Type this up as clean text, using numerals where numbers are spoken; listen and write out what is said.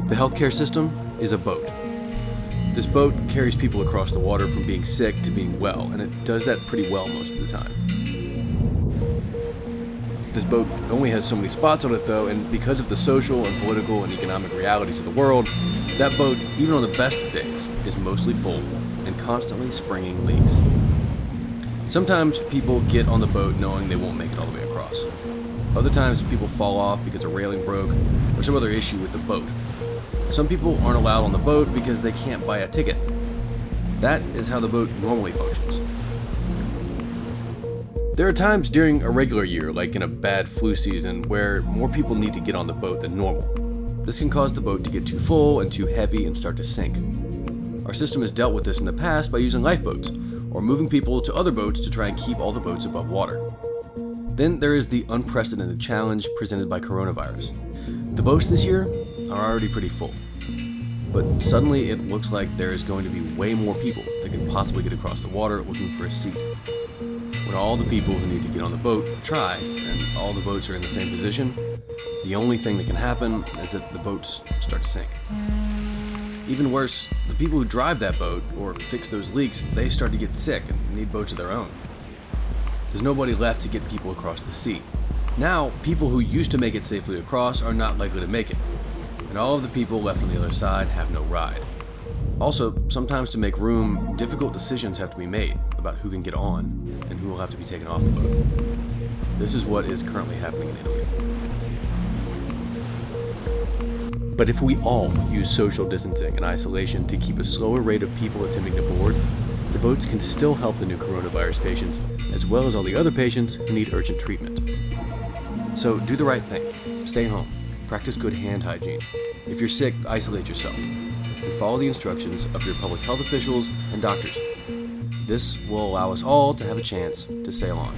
The healthcare system is a boat. This boat carries people across the water from being sick to being well, and it does that pretty well most of the time. This boat only has so many spots on it though, and because of the social and political and economic realities of the world, that boat, even on the best of days, is mostly full and constantly springing leaks. Sometimes people get on the boat knowing they won't make it all the way across. Other times people fall off because a railing broke or some other issue with the boat. Some people aren't allowed on the boat because they can't buy a ticket. That is how the boat normally functions. There are times during a regular year, like in a bad flu season, where more people need to get on the boat than normal. This can cause the boat to get too full and too heavy and start to sink. Our system has dealt with this in the past by using lifeboats, or moving people to other boats to try and keep all the boats above water. Then there is the unprecedented challenge presented by coronavirus. The boats this year are already pretty full, but suddenly it looks like there is going to be way more people that can possibly get across the water looking for a seat. When all the people who need to get on the boat try, and all the boats are in the same position, the only thing that can happen is that the boats start to sink. Even worse, the people who drive that boat or fix those leaks, they start to get sick and need boats of their own. There's nobody left to get people across the sea. Now, people who used to make it safely across are not likely to make it, and all of the people left on the other side have no ride. Also, sometimes to make room, difficult decisions have to be made about who can get on and who will have to be taken off the boat. This is what is currently happening in Italy. But if we all use social distancing and isolation to keep a slower rate of people attempting to board, the boats can still help the new coronavirus patients, as well as all the other patients who need urgent treatment. So do the right thing. Stay home. Practice good hand hygiene. If you're sick, isolate yourself. And follow the instructions of your public health officials and doctors. This will allow us all to have a chance to sail on.